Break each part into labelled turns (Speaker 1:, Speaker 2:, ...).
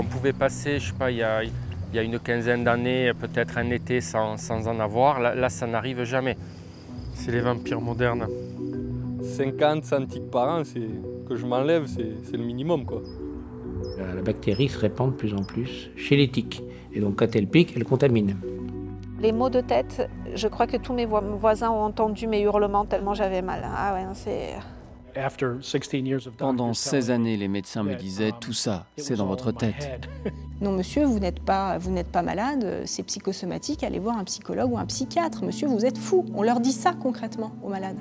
Speaker 1: On pouvait passer, je sais pas, il y a une quinzaine d'années, peut-être un été sans en avoir. Là, ça n'arrive jamais. C'est les vampires modernes.
Speaker 2: 50 antiques par an, que je m'enlève, c'est le minimum, quoi.
Speaker 3: La bactérie se répand de plus en plus chez les tiques. Et donc quand elle pique, elle contamine.
Speaker 4: Les maux de tête, je crois que tous mes voisins ont entendu mes hurlements tellement j'avais mal. Ah ouais, c'est...
Speaker 5: Pendant 16 années, les médecins me disaient « tout ça, c'est dans votre tête ».
Speaker 6: Non monsieur, vous n'êtes pas malade, c'est psychosomatique, allez voir un psychologue ou un psychiatre. Monsieur, vous êtes fou. On leur dit ça concrètement aux malades.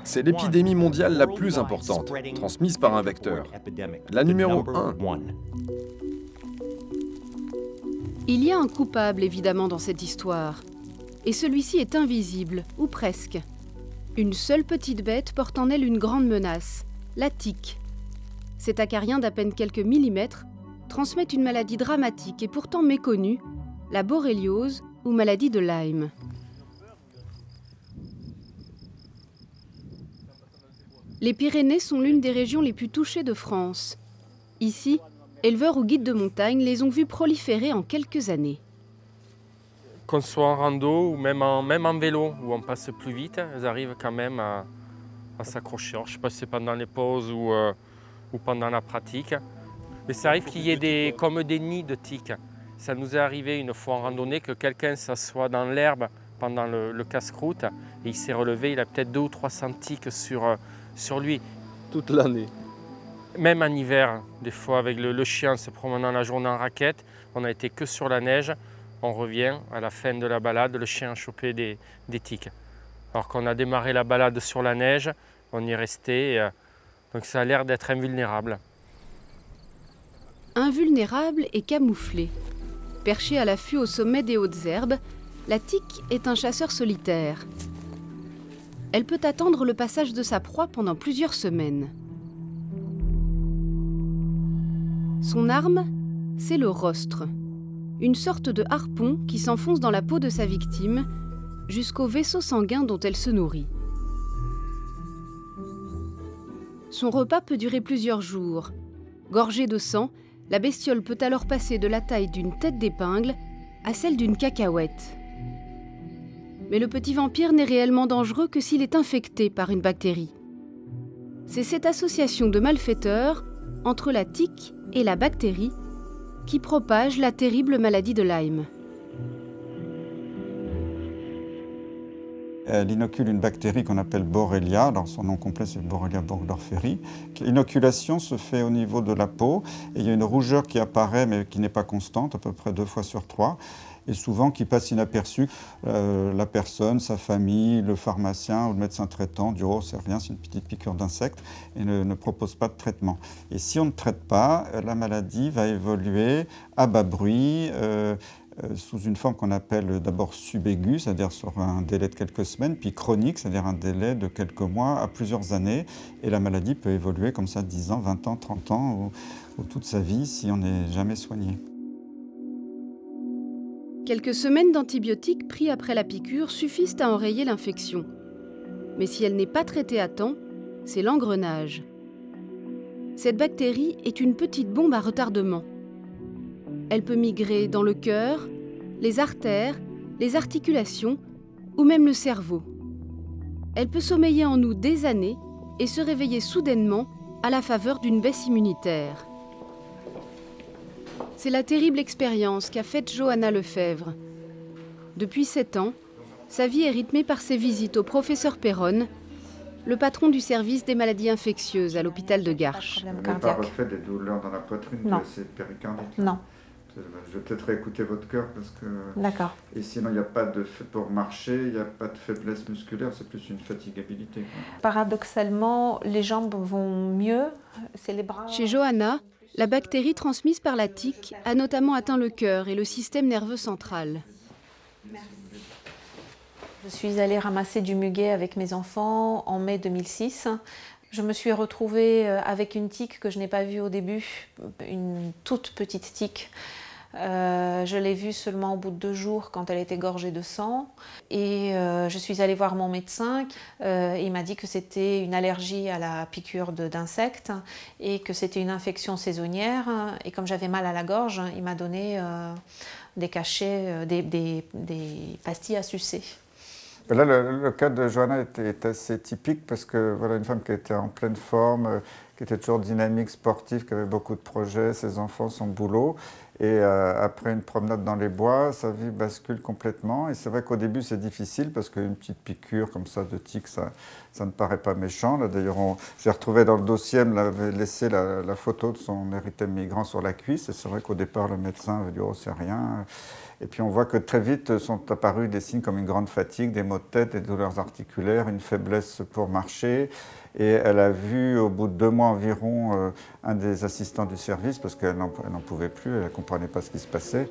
Speaker 7: C'est l'épidémie mondiale la plus importante, transmise par un vecteur. La numéro 1.
Speaker 8: Il y a un coupable, évidemment, dans cette histoire. Et celui-ci est invisible, ou presque. Une seule petite bête porte en elle une grande menace, la tique. Cet acarien d'à peine quelques millimètres transmet une maladie dramatique et pourtant méconnue, la borréliose ou maladie de Lyme. Les Pyrénées sont l'une des régions les plus touchées de France. Ici, éleveurs ou guides de montagne les ont vus proliférer en quelques années.
Speaker 1: Qu'on soit en rando ou même en vélo, où on passe plus vite, elles arrivent quand même à s'accrocher. Je ne sais pas si c'est pendant les pauses ou pendant la pratique. Mais ça arrive qu'il y ait comme des nids de tiques. Ça nous est arrivé une fois en randonnée que quelqu'un s'assoit dans l'herbe pendant le casse-croûte et il s'est relevé, il a peut-être 200 ou 300 tiques sur lui.
Speaker 2: Toute l'année.
Speaker 1: Même en hiver, des fois avec le chien se promenant la journée en raquette, on n'a été que sur la neige. On revient à la fin de la balade, le chien a chopé des tiques. Alors qu'on a démarré la balade sur la neige, on y est resté, donc ça a l'air d'être invulnérable.
Speaker 8: Invulnérable et camouflé. Perché à l'affût au sommet des hautes herbes, la tique est un chasseur solitaire. Elle peut attendre le passage de sa proie pendant plusieurs semaines. Son arme, c'est le rostre. Une sorte de harpon qui s'enfonce dans la peau de sa victime jusqu'au vaisseau sanguin dont elle se nourrit. Son repas peut durer plusieurs jours. Gorgée de sang, la bestiole peut alors passer de la taille d'une tête d'épingle à celle d'une cacahuète. Mais le petit vampire n'est réellement dangereux que s'il est infecté par une bactérie. C'est cette association de malfaiteurs entre la tique et la bactérie qui propage la terrible maladie de Lyme.
Speaker 9: Elle inocule une bactérie qu'on appelle Borrelia, alors son nom complet c'est Borrelia burgdorferi. L'inoculation se fait au niveau de la peau et il y a une rougeur qui apparaît mais qui n'est pas constante, à peu près 2 fois sur 3, et souvent qui passe inaperçue. La personne, sa famille, le pharmacien ou le médecin traitant dit « oh c'est rien, c'est une petite piqûre d'insecte » et ne propose pas de traitement. Et si on ne traite pas, la maladie va évoluer à bas bruit, sous une forme qu'on appelle d'abord subaiguë, c'est-à-dire sur un délai de quelques semaines, puis chronique, c'est-à-dire un délai de quelques mois à plusieurs années. Et la maladie peut évoluer comme ça 10 ans, 20 ans, 30 ans, ou toute sa vie si on n'est jamais soigné.
Speaker 8: Quelques semaines d'antibiotiques pris après la piqûre suffisent à enrayer l'infection. Mais si elle n'est pas traitée à temps, c'est l'engrenage. Cette bactérie est une petite bombe à retardement. Elle peut migrer dans le cœur, les artères, les articulations ou même le cerveau. Elle peut sommeiller en nous des années et se réveiller soudainement à la faveur d'une baisse immunitaire. C'est la terrible expérience qu'a faite Johanna Lefebvre. Depuis 7 ans, sa vie est rythmée par ses visites au professeur Perron, le patron du service des maladies infectieuses à l'hôpital de Garches.
Speaker 10: Vous n'avez pas refait des douleurs dans la poitrine de ces péricardites?
Speaker 4: Non.
Speaker 10: Je vais peut-être réécouter votre cœur parce que...
Speaker 4: D'accord.
Speaker 10: Et sinon, il n'y a pas de... Pour marcher, il n'y a pas de faiblesse musculaire, c'est plus une fatigabilité.
Speaker 4: Paradoxalement, les jambes vont mieux, c'est les bras...
Speaker 8: Chez Johanna, la bactérie transmise par la tique a notamment atteint le cœur et le système nerveux central.
Speaker 4: Merci. Je suis allée ramasser du muguet avec mes enfants en mai 2006. Je me suis retrouvée avec une tique que je n'ai pas vue au début, une toute petite tique. Je l'ai vue seulement au bout de 2 jours quand elle était gorgée de sang. Et je suis allée voir mon médecin. Il m'a dit que c'était une allergie à la piqûre d'insectes et que c'était une infection saisonnière. Et comme j'avais mal à la gorge, il m'a donné des cachets, des pastilles à sucer.
Speaker 9: Là, le cas de Johanna est assez typique parce que voilà une femme qui était en pleine forme, qui était toujours dynamique, sportive, qui avait beaucoup de projets, ses enfants, son boulot. Et après une promenade dans les bois, sa vie bascule complètement. Et c'est vrai qu'au début, c'est difficile parce qu'une petite piqûre comme ça de tique, ça ne paraît pas méchant. D'ailleurs, j'ai retrouvé dans le dossier, elle m'avait laissé la photo de son érythème migrant sur la cuisse. Et c'est vrai qu'au départ, le médecin avait dit « oh, c'est rien ». Et puis on voit que très vite sont apparus des signes comme une grande fatigue, des maux de tête, des douleurs articulaires, une faiblesse pour marcher. Et elle a vu au bout de 2 mois environ un des assistants du service parce qu'elle n'en pouvait plus, elle ne comprenait pas ce qui se passait.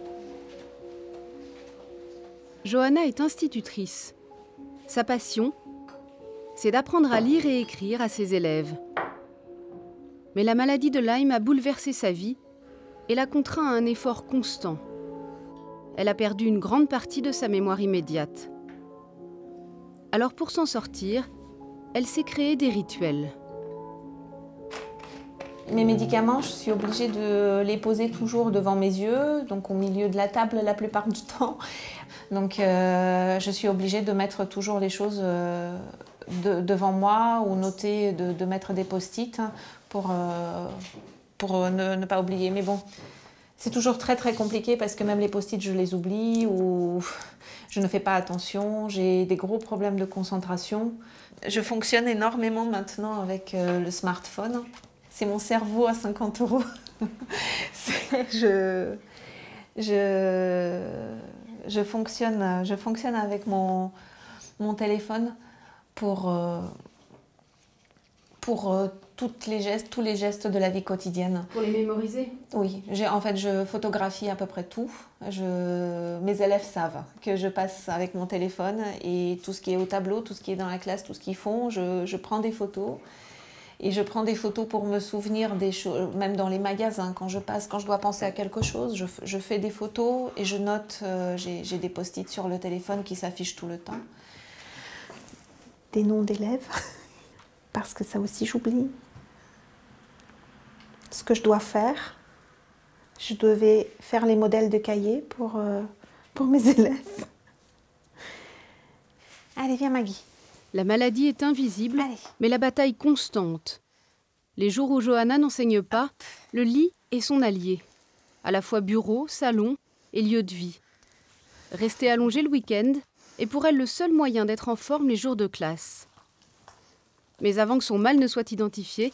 Speaker 8: Johanna est institutrice. Sa passion, c'est d'apprendre à lire et écrire à ses élèves. Mais la maladie de Lyme a bouleversé sa vie et l'a contraint à un effort constant. Elle a perdu une grande partie de sa mémoire immédiate. Alors pour s'en sortir, elle s'est créée des rituels.
Speaker 4: Mes médicaments, je suis obligée de les poser toujours devant mes yeux, donc au milieu de la table la plupart du temps. Donc je suis obligée de mettre toujours les choses devant moi ou noter, de mettre des post-it pour ne pas oublier. Mais bon, c'est toujours très très compliqué parce que même les post-it, je les oublie ou je ne fais pas attention. J'ai des gros problèmes de concentration. Je fonctionne énormément maintenant avec le smartphone. C'est mon cerveau à 50 €. Je fonctionne avec mon téléphone pour tous les gestes de la vie quotidienne.
Speaker 8: Pour les mémoriser?
Speaker 4: Oui, en fait, je photographie à peu près tout. Mes élèves savent que je passe avec mon téléphone et tout ce qui est au tableau, tout ce qui est dans la classe, tout ce qu'ils font, je prends des photos. Et je prends des photos pour me souvenir des choses, même dans les magasins, quand je dois penser à quelque chose, je fais des photos et je note, j'ai des post-it sur le téléphone qui s'affichent tout le temps. Des noms d'élèves, parce que ça aussi j'oublie. Ce que je dois faire, je devais faire les modèles de cahiers pour mes élèves. Allez, viens Maggie.
Speaker 8: La maladie est invisible, mais la bataille constante. Les jours où Johanna n'enseigne pas, le lit est son allié. À la fois bureau, salon et lieu de vie. Rester allongée le week-end est pour elle le seul moyen d'être en forme les jours de classe. Mais avant que son mal ne soit identifié,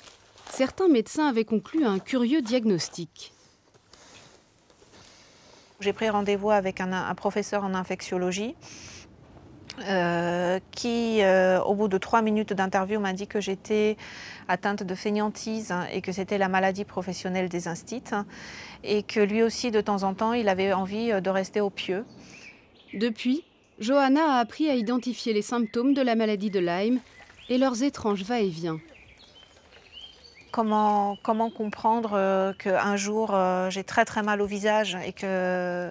Speaker 8: certains médecins avaient conclu à un curieux diagnostic.
Speaker 4: J'ai pris rendez-vous avec un professeur en infectiologie qui, au bout de 3 minutes d'interview, m'a dit que j'étais atteinte de fainéantise et que c'était la maladie professionnelle des instits et que lui aussi, de temps en temps, il avait envie de rester au pieu.
Speaker 8: Depuis, Johanna a appris à identifier les symptômes de la maladie de Lyme et leurs étranges va-et-vient.
Speaker 4: Comment comprendre qu'un jour j'ai très très mal au visage et que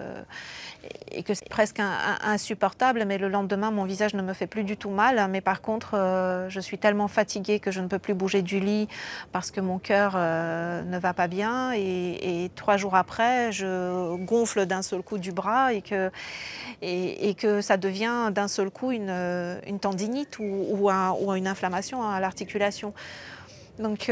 Speaker 4: c'est presque insupportable, mais le lendemain mon visage ne me fait plus du tout mal, mais par contre je suis tellement fatiguée que je ne peux plus bouger du lit parce que mon cœur ne va pas bien et 3 jours après je gonfle d'un seul coup du bras et que ça devient d'un seul coup une tendinite ou une inflammation à l'articulation. Donc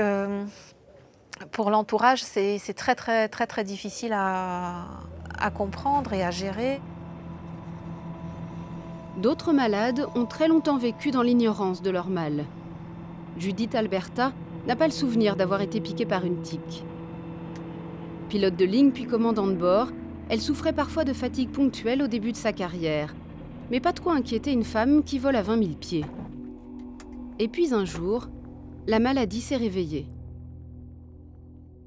Speaker 4: pour l'entourage, c'est très très très très difficile à comprendre et à gérer.
Speaker 8: D'autres malades ont très longtemps vécu dans l'ignorance de leur mal. Judith Alberta n'a pas le souvenir d'avoir été piquée par une tique. Pilote de ligne puis commandant de bord, elle souffrait parfois de fatigue ponctuelle au début de sa carrière. Mais pas de quoi inquiéter une femme qui vole à 20 000 pieds. Et puis un jour, la maladie s'est réveillée.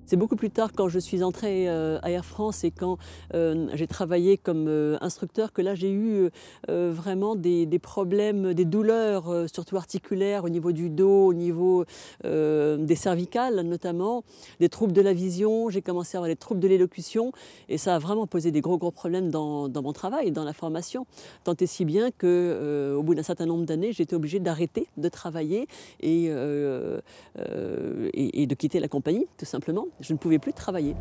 Speaker 11: C'est beaucoup plus tard, quand je suis entrée à Air France et quand j'ai travaillé comme instructeur, que là j'ai eu vraiment des problèmes, des douleurs, surtout articulaires, au niveau du dos, au niveau des cervicales notamment, des troubles de la vision. J'ai commencé à avoir des troubles de l'élocution et ça a vraiment posé des gros problèmes dans mon travail, dans la formation. Tant et si bien qu'au bout d'un certain nombre d'années, j'ai été obligée d'arrêter de travailler et de quitter la compagnie, tout simplement. Je ne pouvais plus travailler.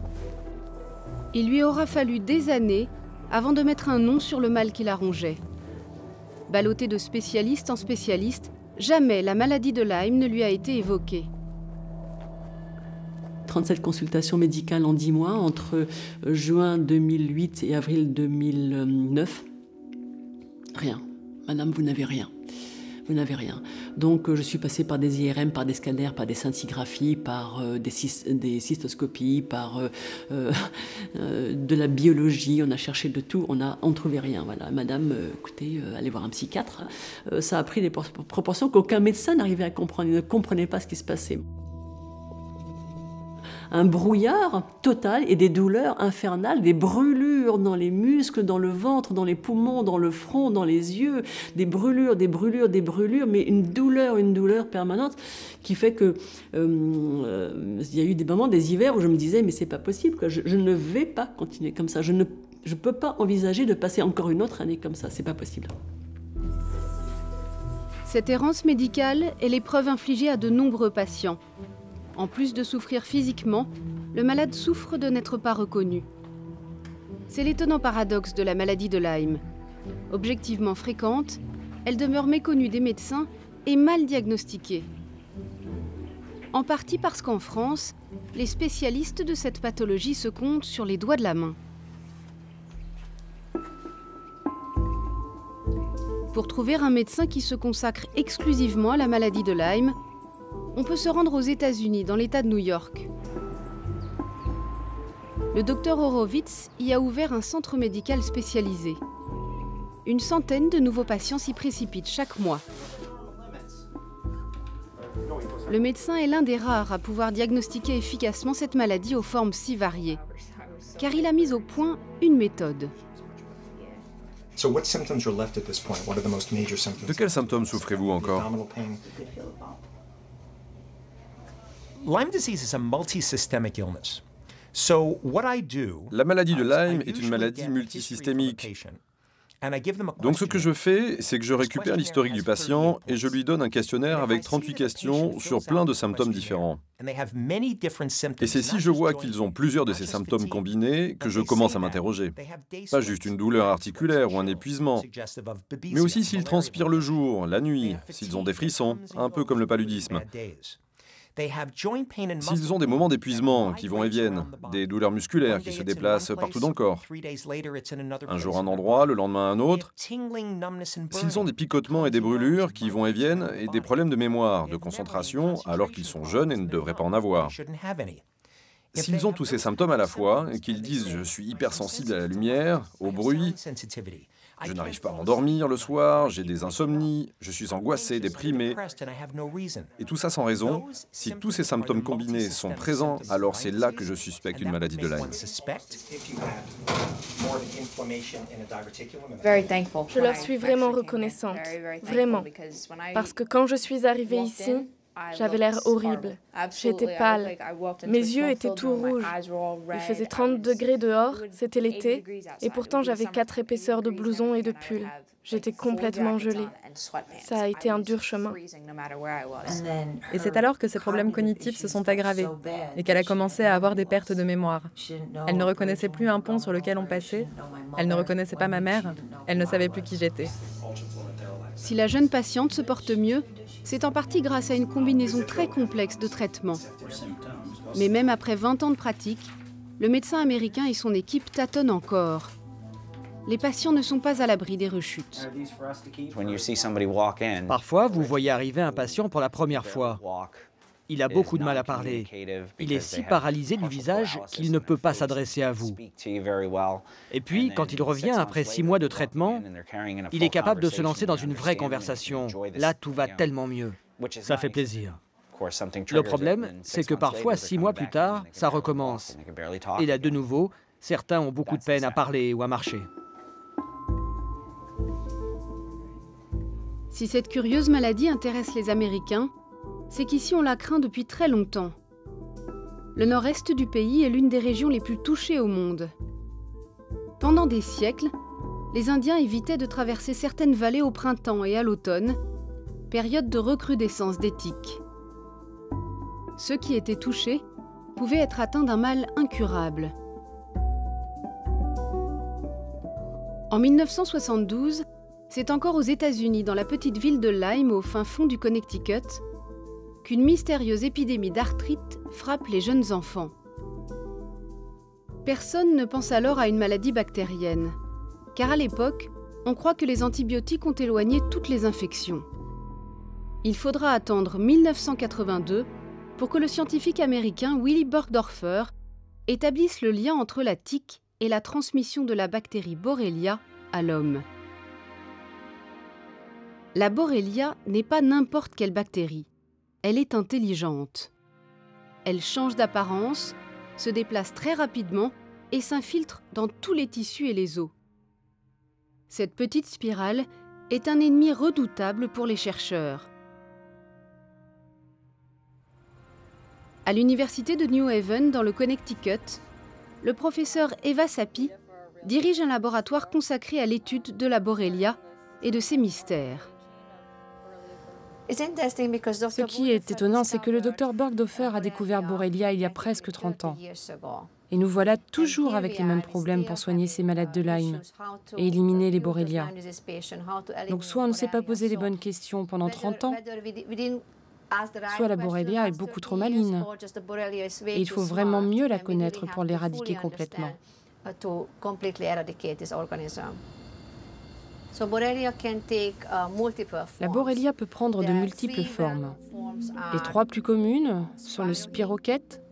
Speaker 8: Il lui aura fallu des années avant de mettre un nom sur le mal qui la rongeait. Ballottée de spécialiste en spécialiste, jamais la maladie de Lyme ne lui a été évoquée.
Speaker 11: 37 consultations médicales en 10 mois, entre juin 2008 et avril 2009. Rien. Madame, vous n'avez rien. Vous n'avez rien. Donc je suis passée par des IRM, par des scanners, par des scintigraphies, par des cystoscopies, par de la biologie. On a cherché de tout, on ne trouvait rien. Voilà. Madame, écoutez, allez voir un psychiatre. Ça a pris des proportions qu'aucun médecin n'arrivait à comprendre. Il ne comprenait pas ce qui se passait. Un brouillard total et des douleurs infernales, des brûlures dans les muscles, dans le ventre, dans les poumons, dans le front, dans les yeux, des brûlures, mais une douleur permanente qui fait que il y a eu des moments, des hivers où je me disais mais c'est pas possible, quoi. Je ne vais pas continuer comme ça, je ne peux pas envisager de passer encore une autre année comme ça, c'est pas possible.
Speaker 8: Cette errance médicale est l'épreuve infligée à de nombreux patients. En plus de souffrir physiquement, le malade souffre de n'être pas reconnu. C'est l'étonnant paradoxe de la maladie de Lyme. Objectivement fréquente, elle demeure méconnue des médecins et mal diagnostiquée. En partie parce qu'en France, les spécialistes de cette pathologie se comptent sur les doigts de la main. Pour trouver un médecin qui se consacre exclusivement à la maladie de Lyme, on peut se rendre aux États-Unis, dans l'État de New York. Le docteur Horowitz y a ouvert un centre médical spécialisé. Une centaine de nouveaux patients s'y précipitent chaque mois. Le médecin est l'un des rares à pouvoir diagnostiquer efficacement cette maladie aux formes si variées, car il a mis au point une méthode.
Speaker 7: De quels symptômes souffrez-vous encore? La maladie de Lyme est une maladie multisystémique. Donc ce que je fais, c'est que je récupère l'historique du patient et je lui donne un questionnaire avec 38 questions sur plein de symptômes différents. Et c'est si je vois qu'ils ont plusieurs de ces symptômes combinés que je commence à m'interroger. Pas juste une douleur articulaire ou un épuisement, mais aussi s'ils transpirent le jour, la nuit, s'ils ont des frissons, un peu comme le paludisme. S'ils ont des moments d'épuisement qui vont et viennent, des douleurs musculaires qui se déplacent partout dans le corps, un jour un endroit, le lendemain un autre, s'ils ont des picotements et des brûlures qui vont et viennent, et des problèmes de mémoire, de concentration, alors qu'ils sont jeunes et ne devraient pas en avoir. S'ils ont tous ces symptômes à la fois, et qu'ils disent « je suis hypersensible à la lumière, au bruit », je n'arrive pas à m'endormir le soir, j'ai des insomnies, je suis angoissé, déprimé. Et tout ça sans raison. Si tous ces symptômes combinés sont présents, alors c'est là que je suspecte une maladie de Lyme.
Speaker 12: Je leur suis vraiment reconnaissante, vraiment. Parce que quand je suis arrivée ici, j'avais l'air horrible. J'étais pâle. Mes yeux étaient tout rouges. Il faisait 30 degrés dehors, c'était l'été, et pourtant j'avais 4 épaisseurs de blouson et de pull. J'étais complètement gelée. Ça a été un dur chemin.
Speaker 13: Et c'est alors que ses problèmes cognitifs se sont aggravés et qu'elle a commencé à avoir des pertes de mémoire. Elle ne reconnaissait plus un pont sur lequel on passait. Elle ne reconnaissait pas ma mère. Elle ne savait plus qui j'étais.
Speaker 8: Si la jeune patiente se porte mieux, c'est en partie grâce à une combinaison très complexe de traitements. Mais même après 20 ans de pratique, le médecin américain et son équipe tâtonnent encore. Les patients ne sont pas à l'abri des rechutes.
Speaker 14: Parfois, vous voyez arriver un patient pour la première fois. Il a beaucoup de mal à parler. Il est si paralysé du visage qu'il ne peut pas s'adresser à vous. Et puis, quand il revient après 6 mois de traitement, il est capable de se lancer dans une vraie conversation. Là, tout va tellement mieux. Ça fait plaisir. Le problème, c'est que parfois, 6 mois plus tard, ça recommence. Et là, de nouveau, certains ont beaucoup de peine à parler ou à marcher.
Speaker 8: Si cette curieuse maladie intéresse les Américains, c'est qu'ici on la craint depuis très longtemps. Le nord-est du pays est l'une des régions les plus touchées au monde. Pendant des siècles, les Indiens évitaient de traverser certaines vallées au printemps et à l'automne, période de recrudescence des tiques. Ceux qui étaient touchés pouvaient être atteints d'un mal incurable. En 1972, c'est encore aux États-Unis, dans la petite ville de Lyme, au fin fond du Connecticut, qu'une mystérieuse épidémie d'arthrite frappe les jeunes enfants. Personne ne pense alors à une maladie bactérienne, car à l'époque, on croit que les antibiotiques ont éloigné toutes les infections. Il faudra attendre 1982 pour que le scientifique américain Willy Burgdorfer établisse le lien entre la tique et la transmission de la bactérie Borrelia à l'homme. La Borrelia n'est pas n'importe quelle bactérie. Elle est intelligente. Elle change d'apparence, se déplace très rapidement et s'infiltre dans tous les tissus et les os. Cette petite spirale est un ennemi redoutable pour les chercheurs. À l'université de New Haven, dans le Connecticut, le professeur Eva Sappi dirige un laboratoire consacré à l'étude de la Borrelia et de ses mystères.
Speaker 15: Ce qui est étonnant, c'est que le docteur Burgdorfer a découvert Borrelia il y a presque 30 ans. Et nous voilà toujours avec les mêmes problèmes pour soigner ces malades de Lyme et éliminer les Borrelia. Donc soit on ne s'est pas posé les bonnes questions pendant 30 ans, soit la Borrelia est beaucoup trop maligne. Et il faut vraiment mieux la connaître pour l'éradiquer complètement. La Borrelia peut prendre de multiples formes. Les 3 plus communes sont le spirochète,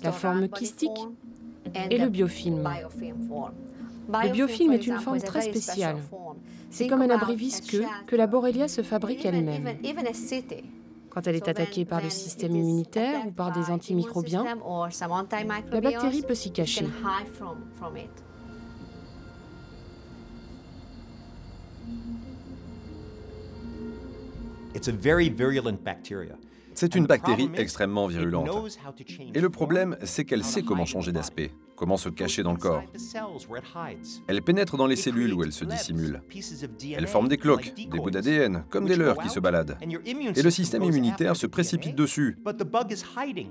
Speaker 15: la forme kystique et le biofilm. Le biofilm est une forme très spéciale. C'est comme un abri visqueux que la Borrelia se fabrique elle-même. Quand elle est attaquée par le système immunitaire ou par des antimicrobiens, la bactérie peut s'y cacher.
Speaker 7: C'est une bactérie extrêmement virulente. Et le problème, c'est qu'elle sait comment changer d'aspect, comment se cacher dans le corps. Elle pénètre dans les cellules où elle se dissimule. Elle forme des cloques, des bouts d'ADN, comme des leurres qui se baladent. Et le système immunitaire se précipite dessus.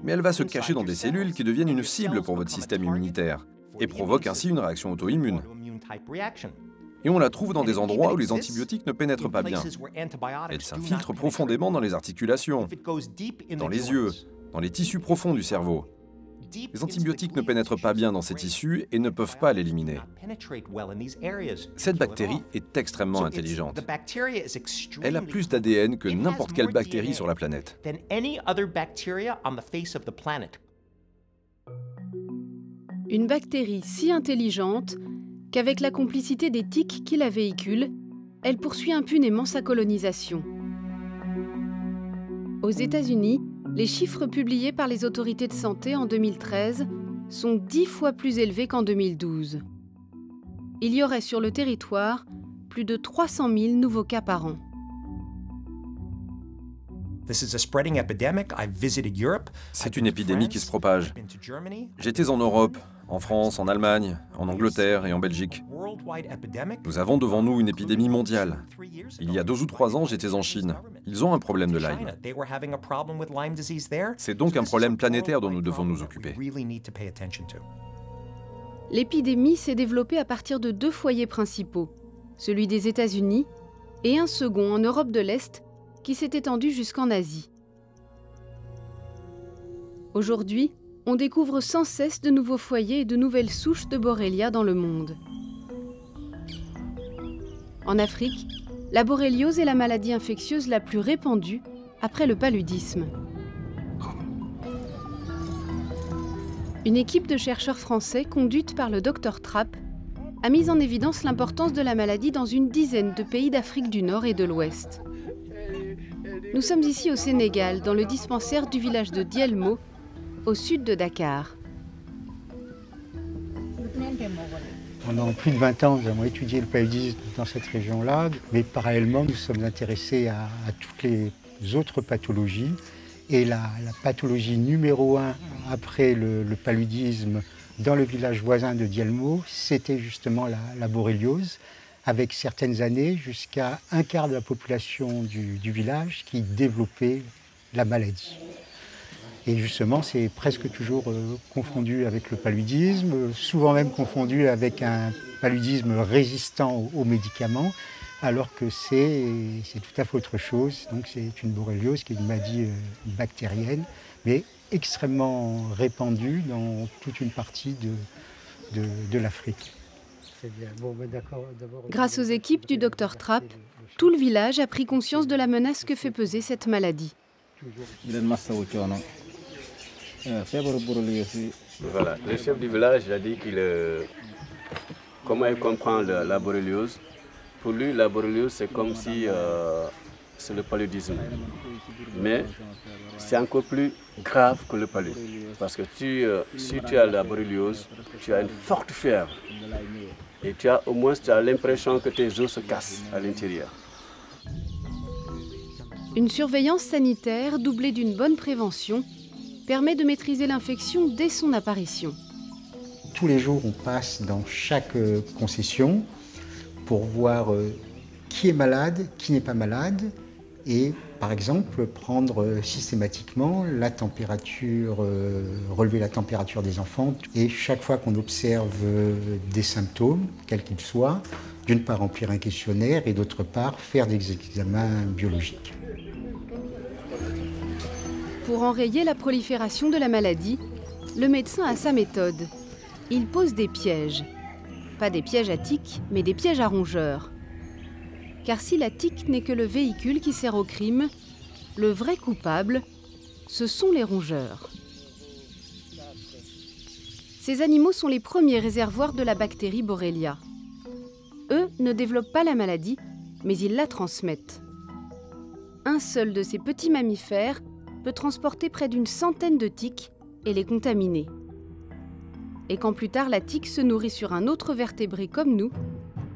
Speaker 7: Mais elle va se cacher dans des cellules qui deviennent une cible pour votre système immunitaire et provoquent ainsi une réaction auto-immune. Et on la trouve dans des endroits où les antibiotiques ne pénètrent pas bien. Elle s'infiltre profondément dans les articulations, dans les yeux, dans les tissus profonds du cerveau. Les antibiotiques ne pénètrent pas bien dans ces tissus et ne peuvent pas l'éliminer. Cette bactérie est extrêmement intelligente. Elle a plus d'ADN que n'importe quelle bactérie sur la planète.
Speaker 8: Une bactérie si intelligente qu'avec la complicité des tiques qui la véhiculent, elle poursuit impunément sa colonisation. Aux États-Unis, les chiffres publiés par les autorités de santé en 2013 sont 10 fois plus élevés qu'en 2012. Il y aurait sur le territoire plus de 300 000 nouveaux cas par an.
Speaker 7: C'est une épidémie qui se propage. J'étais en Europe, en France, en Allemagne, en Angleterre et en Belgique. Nous avons devant nous une épidémie mondiale. Il y a 2 ou 3 ans, j'étais en Chine. Ils ont un problème de Lyme. C'est donc un problème planétaire dont nous devons nous occuper.
Speaker 8: L'épidémie s'est développée à partir de 2 foyers principaux, celui des États-Unis et un second en Europe de l'Est, qui s'est étendu jusqu'en Asie. Aujourd'hui, on découvre sans cesse de nouveaux foyers et de nouvelles souches de Borrelia dans le monde. En Afrique, la borréliose est la maladie infectieuse la plus répandue après le paludisme. Une équipe de chercheurs français, conduite par le Dr Trapp, a mis en évidence l'importance de la maladie dans une dizaine de pays d'Afrique du Nord et de l'Ouest. Nous sommes ici au Sénégal, dans le dispensaire du village de Dielmo, au sud de Dakar.
Speaker 16: Pendant plus de 20 ans, nous avons étudié le paludisme dans cette région-là, mais parallèlement, nous sommes intéressés à toutes les autres pathologies. Et la pathologie numéro 1 après le paludisme dans le village voisin de Dielmo, c'était justement la borréliose, avec certaines années jusqu'à un quart de la population du village qui développait la maladie. Et justement, c'est presque toujours confondu avec le paludisme, souvent même confondu avec un paludisme résistant aux médicaments, alors que c'est tout à fait autre chose. Donc c'est une borréliose qui est une maladie bactérienne, mais extrêmement répandue dans toute une partie de l'Afrique. Bon,
Speaker 8: grâce aux équipes du Dr Trapp, tout le village a pris conscience de la menace que fait peser cette maladie.
Speaker 17: Voilà, le chef du village a dit comment il comprend la borréliose. Pour lui, la borréliose, c'est comme si c'est le paludisme. Mais c'est encore plus grave que le palud. Parce que si tu as la borréliose, tu as une forte fièvre. Et au moins, tu as l'impression que tes os se cassent à l'intérieur.
Speaker 8: Une surveillance sanitaire doublée d'une bonne prévention permet de maîtriser l'infection dès son apparition.
Speaker 16: Tous les jours, on passe dans chaque concession pour voir qui est malade, qui n'est pas malade, et par exemple prendre systématiquement la température, relever la température des enfants, et chaque fois qu'on observe des symptômes, quels qu'ils soient, d'une part remplir un questionnaire et d'autre part faire des examens biologiques.
Speaker 8: Pour enrayer la prolifération de la maladie, le médecin a sa méthode. Il pose des pièges. Pas des pièges à tiques, mais des pièges à rongeurs. Car si la tique n'est que le véhicule qui sert au crime, le vrai coupable, ce sont les rongeurs. Ces animaux sont les premiers réservoirs de la bactérie Borrelia. Eux ne développent pas la maladie, mais ils la transmettent. Un seul de ces petits mammifères peut transporter près d'une centaine de tiques et les contaminer. Et quand plus tard la tique se nourrit sur un autre vertébré comme nous,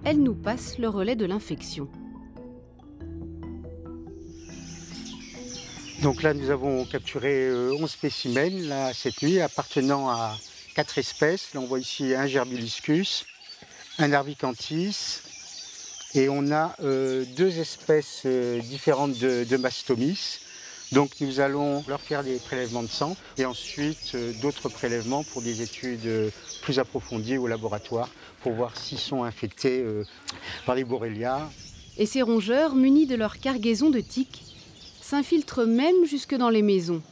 Speaker 8: elle nous passe le relais de l'infection.
Speaker 16: Donc là, nous avons capturé 11 spécimens là, cette nuit, appartenant à 4 espèces. Là, on voit ici un Gerbiliscus, un Arvicanthis, et on a 2 espèces différentes de Mastomys. Donc nous allons leur faire des prélèvements de sang et ensuite d'autres prélèvements pour des études plus approfondies au laboratoire pour voir s'ils sont infectés par les Borrelia.
Speaker 8: Et ces rongeurs, munis de leur cargaison de tiques, s'infiltrent même jusque dans les maisons.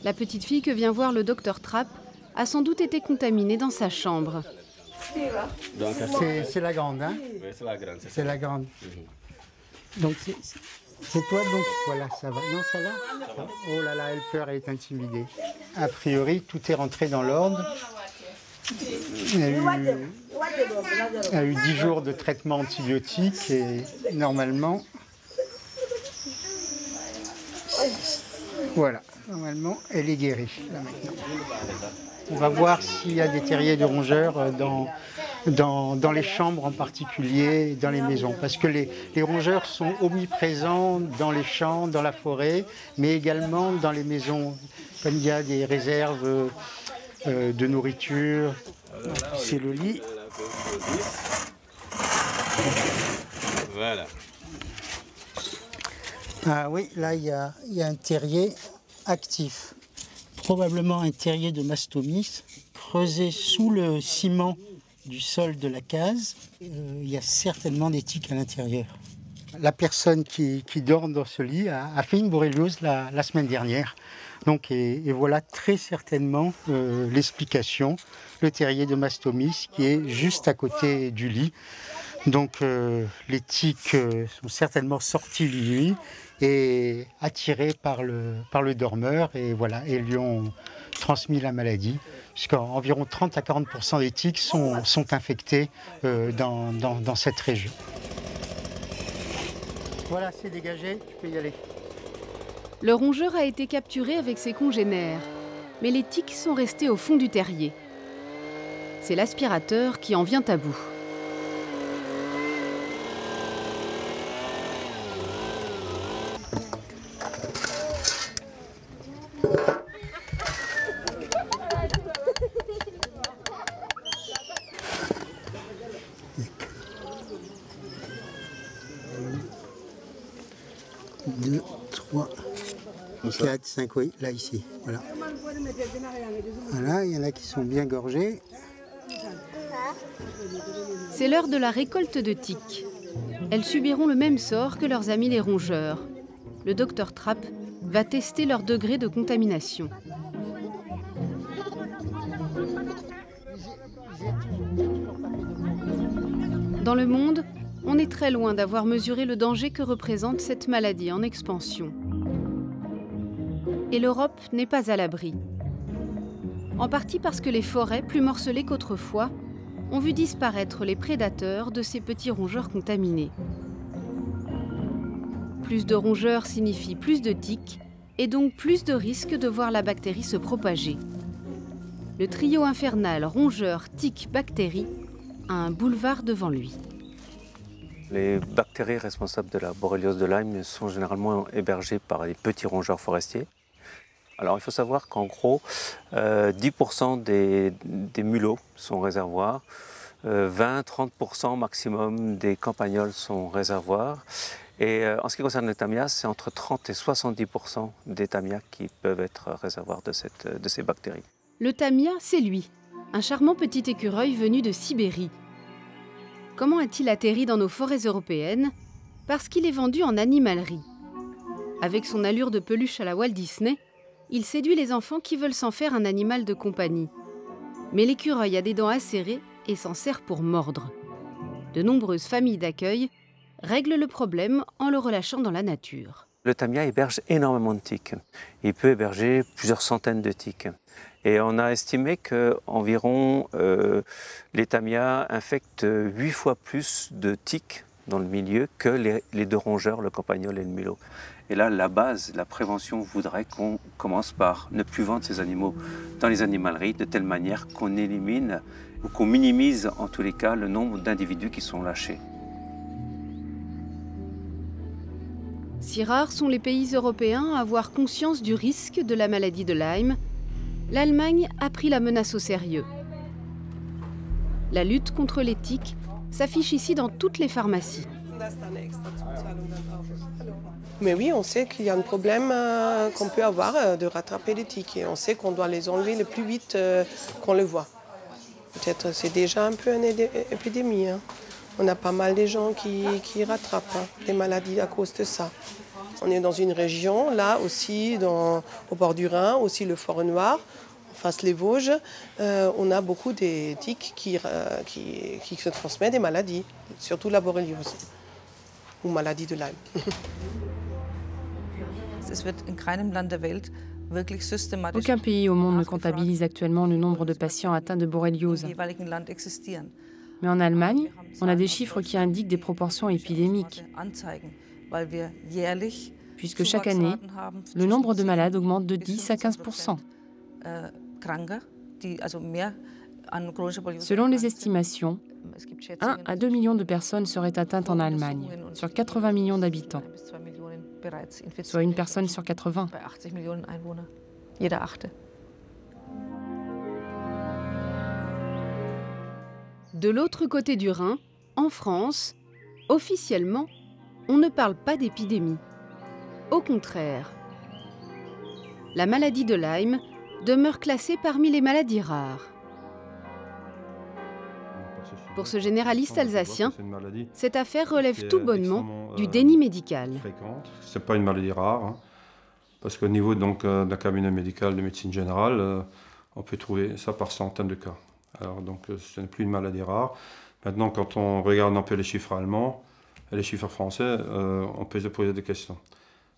Speaker 8: La petite fille que vient voir le Dr Trapp a sans doute été contaminée dans sa chambre.
Speaker 16: C'est la grande, hein?
Speaker 17: Oui, c'est la grande.
Speaker 16: C'est la grande. Donc c'est toi, donc voilà, ça va. Non, ça va? Oh là là, elle pleure, elle est intimidée. A priori, tout est rentré dans l'ordre. Il y a eu 10 jours de traitement antibiotique et normalement, voilà, normalement, elle est guérie là maintenant. On va voir s'il y a des terriers de rongeurs dans les chambres en particulier, dans les maisons. Parce que les rongeurs sont omniprésents dans les champs, dans la forêt, mais également dans les maisons. Comme il y a des réserves de nourriture, c'est le lit.
Speaker 17: Voilà.
Speaker 16: Ah oui, là il y a un terrier actif. Probablement un terrier de Mastomys creusé sous le ciment du sol de la case. Il y a certainement des tiques à l'intérieur. La personne qui dort dans ce lit a fait une borréliose la semaine dernière. Donc, et voilà très certainement l'explication, le terrier de Mastomys qui est juste à côté du lit. Donc les tiques sont certainement sorties de nuit et attirées par le dormeur et voilà, et lui ont transmis la maladie. Puisqu'environ 30 à 40% des tiques sont infectées dans cette région. Voilà, c'est dégagé, tu peux y aller.
Speaker 8: Le rongeur a été capturé avec ses congénères, mais les tiques sont restées au fond du terrier. C'est l'aspirateur qui en vient à bout.
Speaker 16: Deux, 3, 4, 5, oui, là, ici. Voilà. Voilà, il y en a qui sont bien gorgés.
Speaker 8: C'est l'heure de la récolte de tiques. Elles subiront le même sort que leurs amis les rongeurs. Le docteur Trapp va tester leur degré de contamination. Dans le monde, on est très loin d'avoir mesuré le danger que représente cette maladie en expansion. Et l'Europe n'est pas à l'abri. En partie parce que les forêts, plus morcelées qu'autrefois, ont vu disparaître les prédateurs de ces petits rongeurs contaminés. Plus de rongeurs signifie plus de tiques et donc plus de risques de voir la bactérie se propager. Le trio infernal rongeurs, tiques, bactéries a un boulevard devant lui.
Speaker 18: Les bactéries responsables de la borréliose de Lyme sont généralement hébergées par les petits rongeurs forestiers. Alors il faut savoir qu'en gros, 10% des mulots sont réservoirs, 20-30% maximum des campagnols sont réservoirs. Et en ce qui concerne les tamias, c'est entre 30 et 70% des tamias qui peuvent être réservoirs de ces bactéries.
Speaker 8: Le tamia, c'est lui, un charmant petit écureuil venu de Sibérie. Comment a-t-il atterri dans nos forêts européennes? Parce qu'il est vendu en animalerie. Avec son allure de peluche à la Walt Disney, il séduit les enfants qui veulent s'en faire un animal de compagnie. Mais l'écureuil a des dents acérées et s'en sert pour mordre. De nombreuses familles d'accueil règlent le problème en le relâchant dans la nature.
Speaker 18: Le tamia héberge énormément de tiques. Il peut héberger plusieurs centaines de tiques. Et on a estimé qu'environ les tamias infectent 8 fois plus de tiques dans le milieu que les deux rongeurs, le campagnol et le mulot. Et là, la base, la prévention voudrait qu'on commence par ne plus vendre ces animaux dans les animaleries de telle manière qu'on élimine ou qu'on minimise en tous les cas le nombre d'individus qui sont lâchés.
Speaker 8: Si rares sont les pays européens à avoir conscience du risque de la maladie de Lyme, l'Allemagne a pris la menace au sérieux. La lutte contre les tiques s'affiche ici dans toutes les pharmacies.
Speaker 19: Mais oui, on sait qu'il y a un problème qu'on peut avoir de rattraper les tiques et on sait qu'on doit les enlever le plus vite qu'on le voit. Peut-être c'est déjà un peu une épidémie. Hein. On a pas mal de gens qui rattrapent des maladies à cause de ça. On est dans une région, là aussi, au bord du Rhin, aussi le Forêt-Noire, en face les Vosges. On a beaucoup de tiques qui se transmettent des maladies, surtout la borréliose ou maladie de Lyme.
Speaker 15: Aucun pays au monde ne comptabilise actuellement le nombre de patients atteints de borréliose. Mais en Allemagne, on a des chiffres qui indiquent des proportions épidémiques, puisque chaque année, le nombre de malades augmente de 10 à 15%. Selon les estimations, 1 à 2 millions de personnes seraient atteintes en Allemagne, sur 80 millions d'habitants, soit une personne sur 80.
Speaker 8: De l'autre côté du Rhin, en France, officiellement, on ne parle pas d'épidémie. Au contraire, la maladie de Lyme demeure classée parmi les maladies rares. Pour ce généraliste alsacien, cette affaire relève tout bonnement du déni médical.
Speaker 20: Ce n'est pas une maladie rare, hein, parce qu'au niveau d'un cabinet médical de médecine générale, on peut trouver ça par centaines de cas. Alors donc ce n'est plus une maladie rare. Maintenant, quand on regarde un peu les chiffres allemands et les chiffres français, on peut se poser des questions.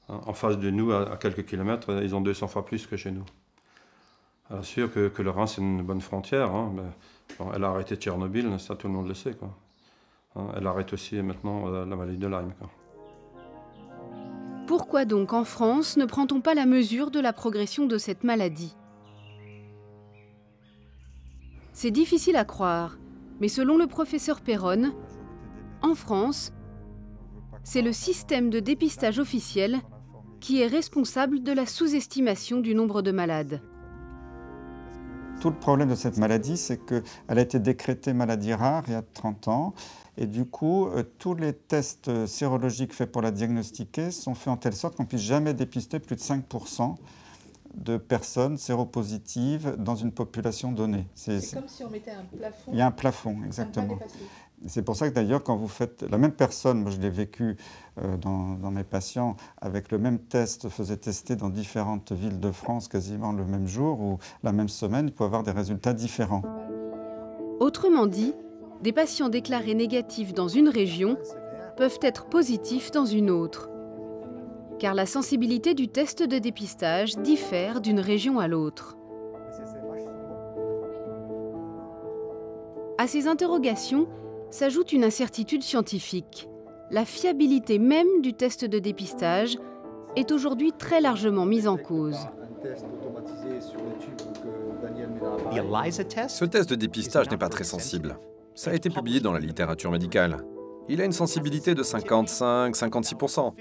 Speaker 20: En face de nous, à quelques kilomètres, ils ont 200 fois plus que chez nous. Alors sûr que le Rhin, c'est une bonne frontière. Hein, mais, bon, elle a arrêté Tchernobyl, ça tout le monde le sait. Quoi. Hein, elle arrête aussi maintenant la maladie de Lyme. Quoi.
Speaker 8: Pourquoi donc en France ne prend-on pas la mesure de la progression de cette maladie? C'est difficile à croire, mais selon le professeur Perronne, en France, c'est le système de dépistage officiel qui est responsable de la sous-estimation du nombre de malades.
Speaker 9: Tout le problème de cette maladie, c'est qu'elle a été décrétée maladie rare il y a 30 ans. Et du coup, tous les tests sérologiques faits pour la diagnostiquer sont faits en telle sorte qu'on ne puisse jamais dépister plus de 5% de personnes séropositives dans une population donnée.
Speaker 21: C'est comme si on mettait un plafond.
Speaker 9: Il y a un plafond, exactement. C'est pour ça que d'ailleurs, quand vous faites la même personne, moi je l'ai vécu dans mes patients, avec le même test, faisait tester dans différentes villes de France quasiment le même jour ou la même semaine, il peut avoir des résultats différents.
Speaker 8: Autrement dit, des patients déclarés négatifs dans une région peuvent être positifs dans une autre. Car la sensibilité du test de dépistage diffère d'une région à l'autre. À ces interrogations s'ajoute une incertitude scientifique. La fiabilité même du test de dépistage est aujourd'hui très largement mise en cause.
Speaker 7: Ce test de dépistage n'est pas très sensible. Ça a été publié dans la littérature médicale. Il a une sensibilité de 55-56%.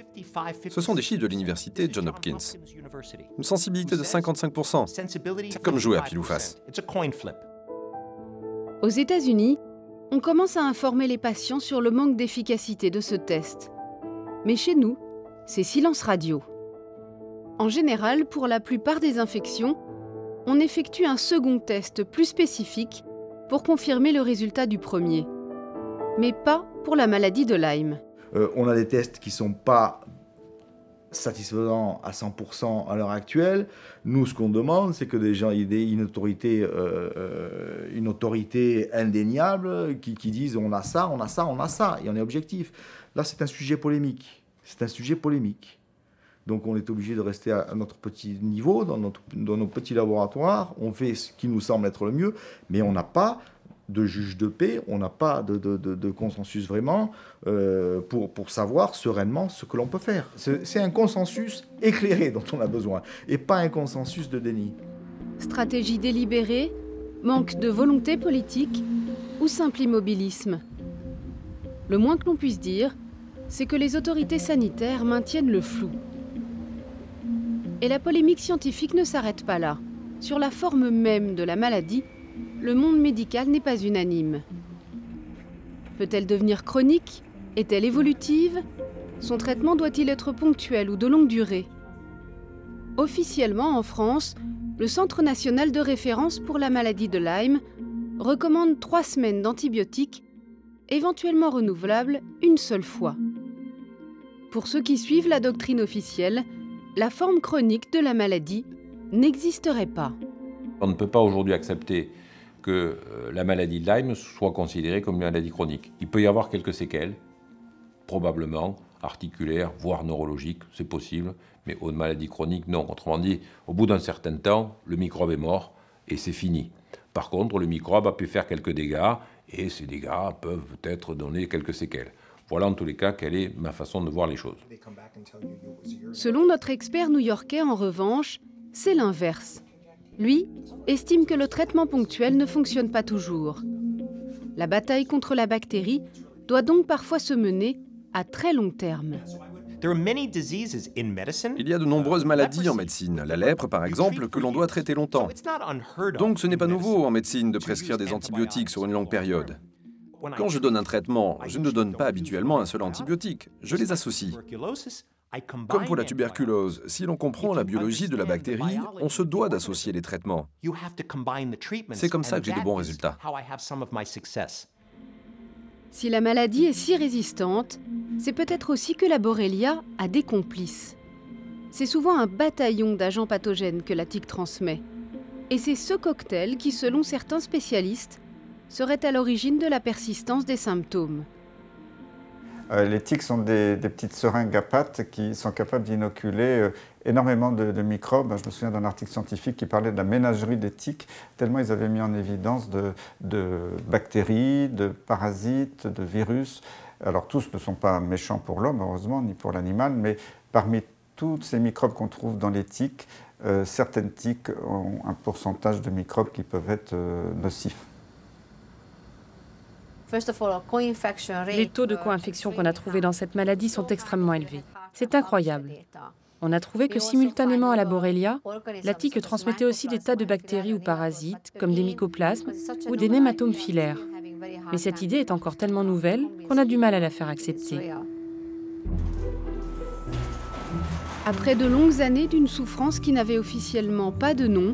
Speaker 7: Ce sont des chiffres de l'université Johns Hopkins. Une sensibilité de 55%. C'est comme jouer à pile ou face.
Speaker 8: Aux États-Unis, on commence à informer les patients sur le manque d'efficacité de ce test. Mais chez nous, c'est silence radio. En général, pour la plupart des infections, on effectue un second test plus spécifique pour confirmer le résultat du premier. Mais pas pour la maladie de Lyme.
Speaker 22: On a des tests qui ne sont pas satisfaisants à 100% à l'heure actuelle. Nous, ce qu'on demande, c'est que des gens, il y ait une autorité indéniable qui disent on a ça, on a ça, on a ça, et on est objectif. Là, c'est un sujet polémique. C'est un sujet polémique. Donc on est obligé de rester à notre petit niveau, dans nos petits laboratoires. On fait ce qui nous semble être le mieux, mais on n'a pas de juge de paix, on n'a pas de consensus vraiment pour savoir sereinement ce que l'on peut faire. C'est un consensus éclairé dont on a besoin, et pas un consensus de déni.
Speaker 8: Stratégie délibérée, manque de volonté politique ou simple immobilisme? Le moins que l'on puisse dire, c'est que les autorités sanitaires maintiennent le flou. Et la polémique scientifique ne s'arrête pas là. Sur la forme même de la maladie, le monde médical n'est pas unanime. Peut-elle devenir chronique? Est-elle évolutive? Son traitement doit-il être ponctuel ou de longue durée? Officiellement, en France, le Centre national de référence pour la maladie de Lyme recommande 3 semaines d'antibiotiques, éventuellement renouvelables une seule fois. Pour ceux qui suivent la doctrine officielle, la forme chronique de la maladie n'existerait pas.
Speaker 23: On ne peut pas aujourd'hui accepter que la maladie de Lyme soit considérée comme une maladie chronique. Il peut y avoir quelques séquelles, probablement articulaires, voire neurologiques, c'est possible, mais aux maladies chroniques, non. Autrement dit, au bout d'un certain temps, le microbe est mort et c'est fini. Par contre, le microbe a pu faire quelques dégâts et ces dégâts peuvent peut-être donner quelques séquelles. Voilà en tous les cas quelle est ma façon de voir les choses.
Speaker 8: Selon notre expert new-yorkais, en revanche, c'est l'inverse. Lui estime que le traitement ponctuel ne fonctionne pas toujours. La bataille contre la bactérie doit donc parfois se mener à très long terme.
Speaker 7: Il y a de nombreuses maladies en médecine, la lèpre par exemple, que l'on doit traiter longtemps. Donc ce n'est pas nouveau en médecine de prescrire des antibiotiques sur une longue période. Quand je donne un traitement, je ne donne pas habituellement un seul antibiotique, je les associe. Comme pour la tuberculose, si l'on comprend la biologie de la bactérie, on se doit d'associer les traitements. C'est comme ça que j'ai de bons résultats.
Speaker 8: Si la maladie est si résistante, c'est peut-être aussi que la Borrelia a des complices. C'est souvent un bataillon d'agents pathogènes que la tique transmet. Et c'est ce cocktail qui, selon certains spécialistes, serait à l'origine de la persistance des symptômes.
Speaker 9: Les tiques sont des petites seringues à pattes qui sont capables d'inoculer énormément de microbes. Je me souviens d'un article scientifique qui parlait de la ménagerie des tiques, tellement ils avaient mis en évidence de bactéries, de parasites, de virus. Alors tous ne sont pas méchants pour l'homme, heureusement, ni pour l'animal, mais parmi tous ces microbes qu'on trouve dans les tiques, certaines tiques ont un pourcentage de microbes qui peuvent être nocifs.
Speaker 15: Les taux de co-infection qu'on a trouvés dans cette maladie sont extrêmement élevés. C'est incroyable. On a trouvé que simultanément à la Borrelia, la tique transmettait aussi des tas de bactéries ou parasites, comme des mycoplasmes ou des nématomes filaires. Mais cette idée est encore tellement nouvelle qu'on a du mal à la faire accepter.
Speaker 8: Après de longues années d'une souffrance qui n'avait officiellement pas de nom,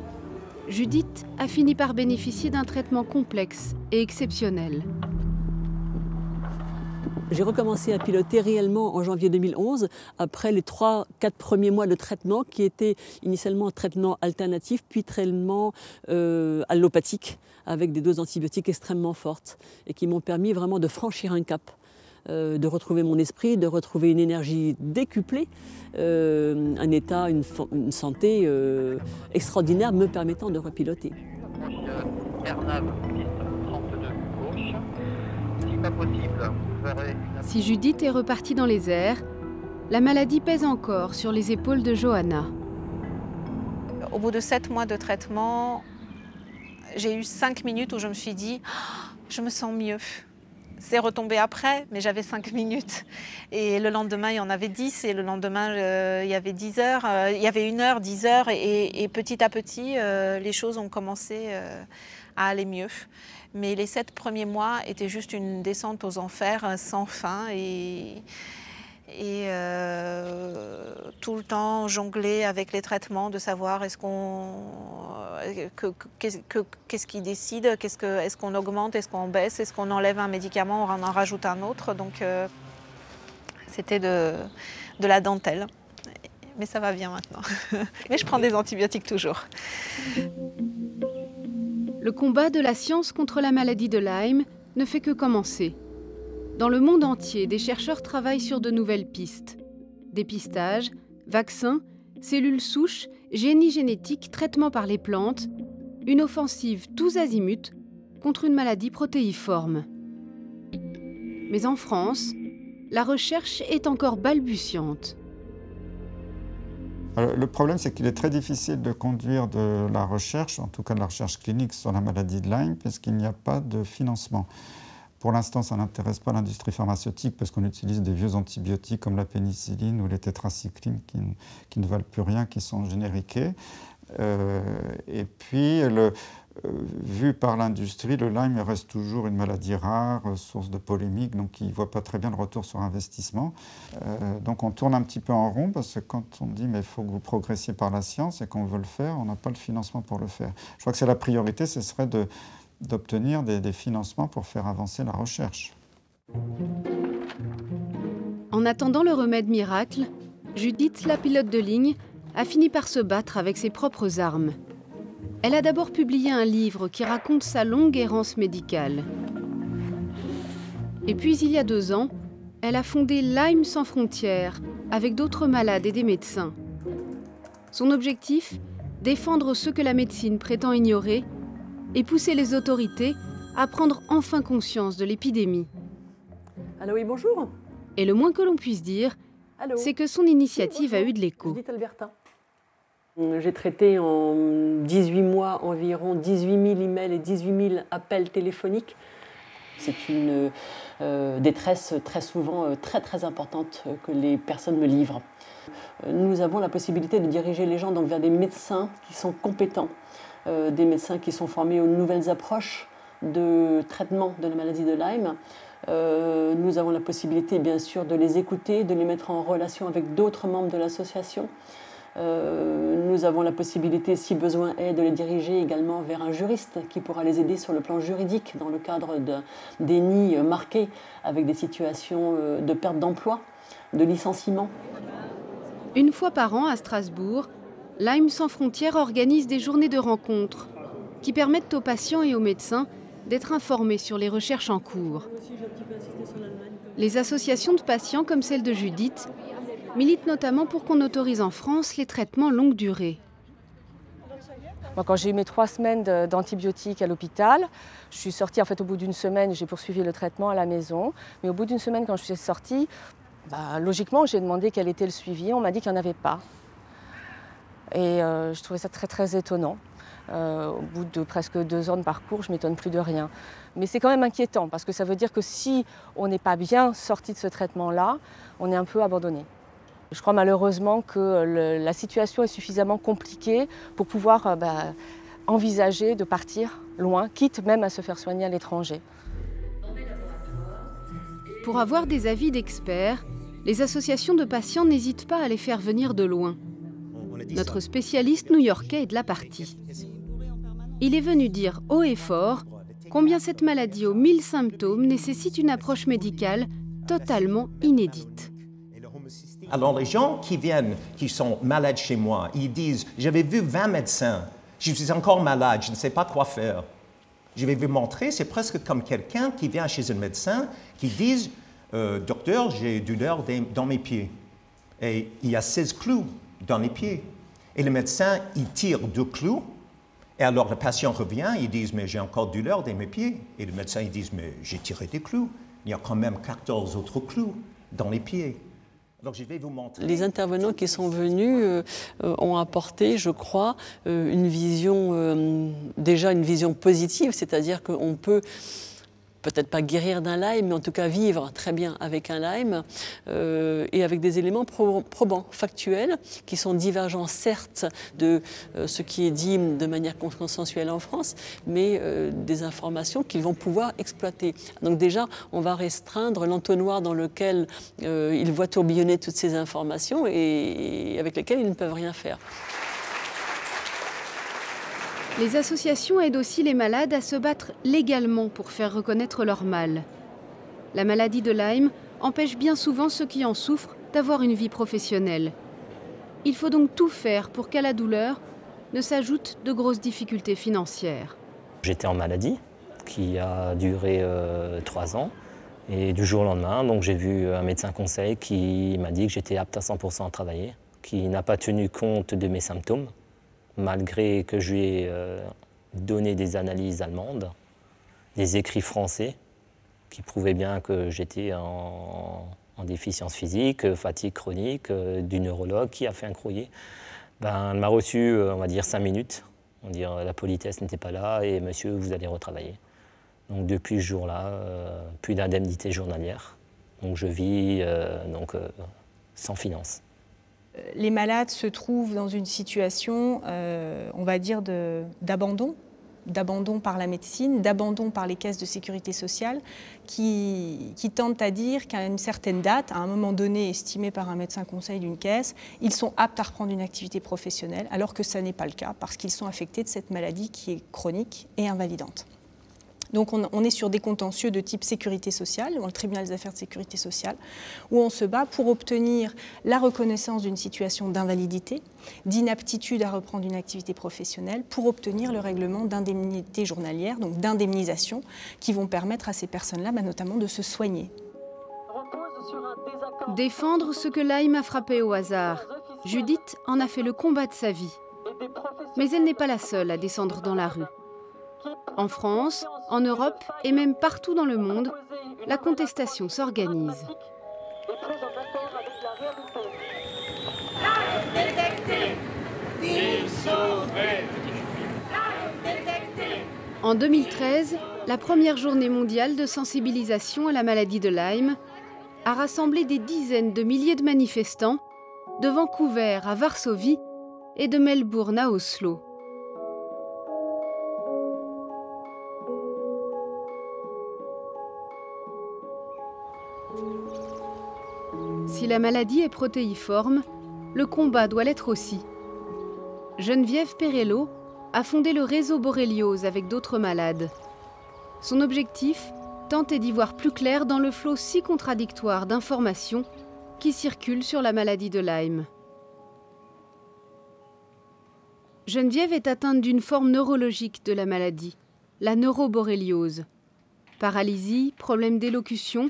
Speaker 8: Judith a fini par bénéficier d'un traitement complexe et exceptionnel.
Speaker 11: J'ai recommencé à piloter réellement en janvier 2011, après les 3-4 premiers mois de traitement qui étaient initialement traitement alternatif, puis traitement allopathique, avec des doses d'antibiotiques extrêmement fortes, et qui m'ont permis vraiment de franchir un cap, de retrouver mon esprit, de retrouver une énergie décuplée, un état, une santé extraordinaire me permettant de repiloter.
Speaker 8: Si Judith est repartie dans les airs, la maladie pèse encore sur les épaules de Johanna.
Speaker 4: Au bout de 7 mois de traitement, j'ai eu 5 minutes où je me suis dit oh, « je me sens mieux ». C'est retombé après, mais j'avais 5 minutes. Et le lendemain, il y en avait 10, et le lendemain, il y avait 10 heures. Il y avait 1 heure, 10 heures, et petit à petit, les choses ont commencé à aller mieux. Mais les 7 premiers mois étaient juste une descente aux enfers sans fin, et tout le temps jongler avec les traitements, de savoir qu'est-ce qui décide, est-ce qu'on augmente, est-ce qu'on baisse, est-ce qu'on enlève un médicament, on en rajoute un autre. Donc c'était de la dentelle. Mais ça va bien maintenant. Mais je prends des antibiotiques toujours.
Speaker 8: Le combat de la science contre la maladie de Lyme ne fait que commencer. Dans le monde entier, des chercheurs travaillent sur de nouvelles pistes. Dépistage, vaccins, cellules souches, génie génétique, traitement par les plantes, une offensive tous azimuts contre une maladie protéiforme. Mais en France, la recherche est encore balbutiante.
Speaker 9: Alors, le problème, c'est qu'il est très difficile de conduire de la recherche, en tout cas de la recherche clinique sur la maladie de Lyme, puisqu'il n'y a pas de financement. Pour l'instant, ça n'intéresse pas l'industrie pharmaceutique parce qu'on utilise des vieux antibiotiques comme la pénicilline ou les tétracyclines qui ne valent plus rien, qui sont génériqués. Et puis, vu par l'industrie, le Lyme reste toujours une maladie rare, source de polémique, donc ils ne voient pas très bien le retour sur investissement. Donc on tourne un petit peu en rond parce que quand on dit mais il faut que vous progressiez par la science et qu'on veut le faire, on n'a pas le financement pour le faire. Je crois que c'est la priorité, ce serait d'obtenir des financements pour faire avancer la recherche.
Speaker 8: En attendant le remède miracle, Judith, la pilote de ligne, a fini par se battre avec ses propres armes. Elle a d'abord publié un livre qui raconte sa longue errance médicale. Et puis, il y a 2 ans, elle a fondé Lyme sans frontières, avec d'autres malades et des médecins. Son objectif, défendre ceux que la médecine prétend ignorer et pousser les autorités à prendre enfin conscience de l'épidémie.
Speaker 11: Allô, oui, bonjour.
Speaker 8: Et le moins que l'on puisse dire, c'est que son initiative a eu de l'écho.
Speaker 11: J'ai traité en 18 mois environ 18 000 emails et 18 000 appels téléphoniques. C'est une détresse très souvent très importante que les personnes me livrent. Nous avons la possibilité de diriger les gens donc vers des médecins qui sont compétents, des médecins qui sont formés aux nouvelles approches de traitement de la maladie de Lyme. Nous avons la possibilité bien sûr de les écouter, de les mettre en relation avec d'autres membres de l'association. Nous avons la possibilité, si besoin est, de les diriger également vers un juriste qui pourra les aider sur le plan juridique dans le cadre des nids marqués avec des situations de perte d'emploi, de licenciement.
Speaker 8: Une fois par an à Strasbourg, Lyme sans frontières organise des journées de rencontres qui permettent aux patients et aux médecins d'être informés sur les recherches en cours. Les associations de patients comme celle de Judith militent notamment pour qu'on autorise en France les traitements longue durée.
Speaker 3: Moi, quand j'ai eu mes 3 semaines d'antibiotiques à l'hôpital, je suis sortie en fait au bout d'1 semaine, j'ai poursuivi le traitement à la maison. Mais au bout d'1 semaine, quand je suis sortie, Logiquement, j'ai demandé quel était le suivi. On m'a dit qu'il n'y en avait pas. Et je trouvais ça très très étonnant. Au bout de presque 2 ans de parcours, je ne m'étonne plus de rien. Mais c'est quand même inquiétant parce que ça veut dire que si on n'est pas bien sorti de ce traitement-là, on est un peu abandonné. Je crois malheureusement que la situation est suffisamment compliquée pour pouvoir envisager de partir loin, quitte même à se faire soigner à l'étranger.
Speaker 8: Pour avoir des avis d'experts, les associations de patients n'hésitent pas à les faire venir de loin. Notre spécialiste new-yorkais est de la partie. Il est venu dire haut et fort combien cette maladie aux 1000 symptômes nécessite une approche médicale totalement inédite.
Speaker 2: Alors les gens qui viennent, qui sont malades chez moi, ils disent « J'avais vu 20 médecins, je suis encore malade, je ne sais pas quoi faire ». Je vais vous montrer, c'est presque comme quelqu'un qui vient chez un médecin qui dit « Docteur, j'ai douleur dans mes pieds ». Et il y a 16 clous dans les pieds. Et le médecin, il tire 2 clous. Et alors le patient revient, il dit « Mais j'ai encore douleur dans mes pieds ». Et le médecin, il dit « Mais j'ai tiré des clous. Il y a quand même 14 autres clous dans les pieds ». Alors, je vais vous montrer.
Speaker 11: Les intervenants qui sont venus ont apporté, je crois, déjà une vision positive, c'est-à-dire qu'on peut peut-être pas guérir d'un Lyme, mais en tout cas vivre très bien avec un Lyme et avec des éléments probants, factuels, qui sont divergents certes de ce qui est dit de manière consensuelle en France, mais des informations qu'ils vont pouvoir exploiter. Donc déjà, on va restreindre l'entonnoir dans lequel ils voient tourbillonner toutes ces informations et avec lesquelles ils ne peuvent rien faire.
Speaker 8: Les associations aident aussi les malades à se battre légalement pour faire reconnaître leur mal. La maladie de Lyme empêche bien souvent ceux qui en souffrent d'avoir une vie professionnelle. Il faut donc tout faire pour qu'à la douleur ne s'ajoutent de grosses difficultés financières.
Speaker 5: J'étais en maladie qui a duré 3 ans et du jour au lendemain, donc j'ai vu un médecin conseil qui m'a dit que j'étais apte à 100% à travailler, qui n'a pas tenu compte de mes symptômes, malgré que je lui ai donné des analyses allemandes, des écrits français qui prouvaient bien que j'étais en déficience physique, fatigue chronique, du neurologue qui a fait un courrier. Elle m'a reçu, on va dire, 5 minutes. On va dire, la politesse n'était pas là et monsieur, vous allez retravailler. Donc depuis ce jour-là, plus d'indemnité journalière. Donc je vis sans finance.
Speaker 6: Les malades se trouvent dans une situation, on va dire, d'abandon par la médecine, d'abandon par les caisses de sécurité sociale, qui tentent à dire qu'à une certaine date, à un moment donné estimé par un médecin conseil d'une caisse, ils sont aptes à reprendre une activité professionnelle, alors que ça n'est pas le cas, parce qu'ils sont affectés de cette maladie qui est chronique et invalidante. Donc on est sur des contentieux de type sécurité sociale, dans le tribunal des affaires de sécurité sociale, où on se bat pour obtenir la reconnaissance d'une situation d'invalidité, d'inaptitude à reprendre une activité professionnelle, pour obtenir le règlement d'indemnité journalière, donc d'indemnisation, qui vont permettre à ces personnes-là notamment de se soigner.
Speaker 8: Défendre ce que Lyme a frappé au hasard. Judith en a fait le combat de sa vie. Mais elle n'est pas la seule à descendre dans la rue. En France, en Europe et même partout dans le monde, la contestation s'organise. En 2013, la première journée mondiale de sensibilisation à la maladie de Lyme a rassemblé des dizaines de milliers de manifestants de Vancouver à Varsovie et de Melbourne à Oslo. Si la maladie est protéiforme, le combat doit l'être aussi. Geneviève Perello a fondé le réseau Borréliose avec d'autres malades. Son objectif, tenter d'y voir plus clair dans le flot si contradictoire d'informations qui circulent sur la maladie de Lyme. Geneviève est atteinte d'une forme neurologique de la maladie, la neuroborréliose. Paralysie, problème d'élocution.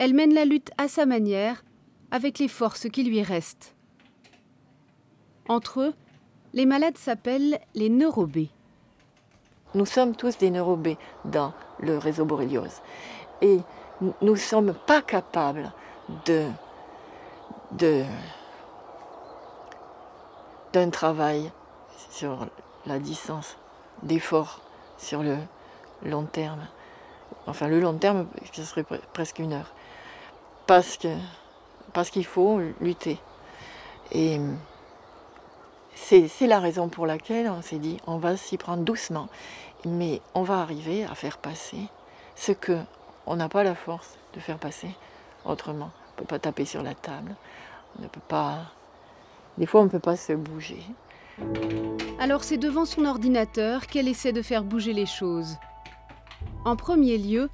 Speaker 8: Elle mène la lutte à sa manière, avec les forces qui lui restent. Entre eux, les malades s'appellent les neuro-B.
Speaker 24: Nous sommes tous des neuro-B dans le réseau Borréliose. Et nous ne sommes pas capables d'un travail sur la distance, d'efforts sur le long terme. Enfin, le long terme, ce serait presque 1 heure. Parce qu'il faut lutter. Et c'est la raison pour laquelle on s'est dit, on va s'y prendre doucement, mais on va arriver à faire passer ce qu'on n'a pas la force de faire passer autrement. On ne peut pas taper sur la table, on ne peut pas... Des fois, on ne peut pas se bouger.
Speaker 8: Alors c'est devant son ordinateur qu'elle essaie de faire bouger les choses. En premier lieu,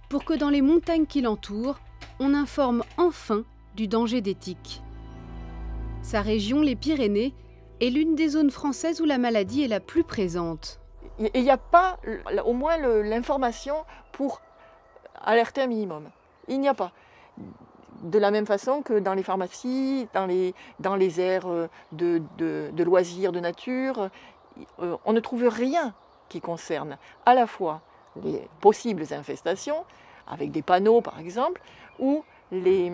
Speaker 8: pour que dans les montagnes qui l'entourent, on informe enfin du danger des tiques. Sa région, les Pyrénées, est l'une des zones françaises où la maladie est la plus présente.
Speaker 24: Il n'y a pas au moins l'information pour alerter un minimum. Il n'y a pas. De la même façon que dans les pharmacies, dans les aires de loisirs, de nature, on ne trouve rien qui concerne à la fois les possibles infestations, avec des panneaux par exemple, ou les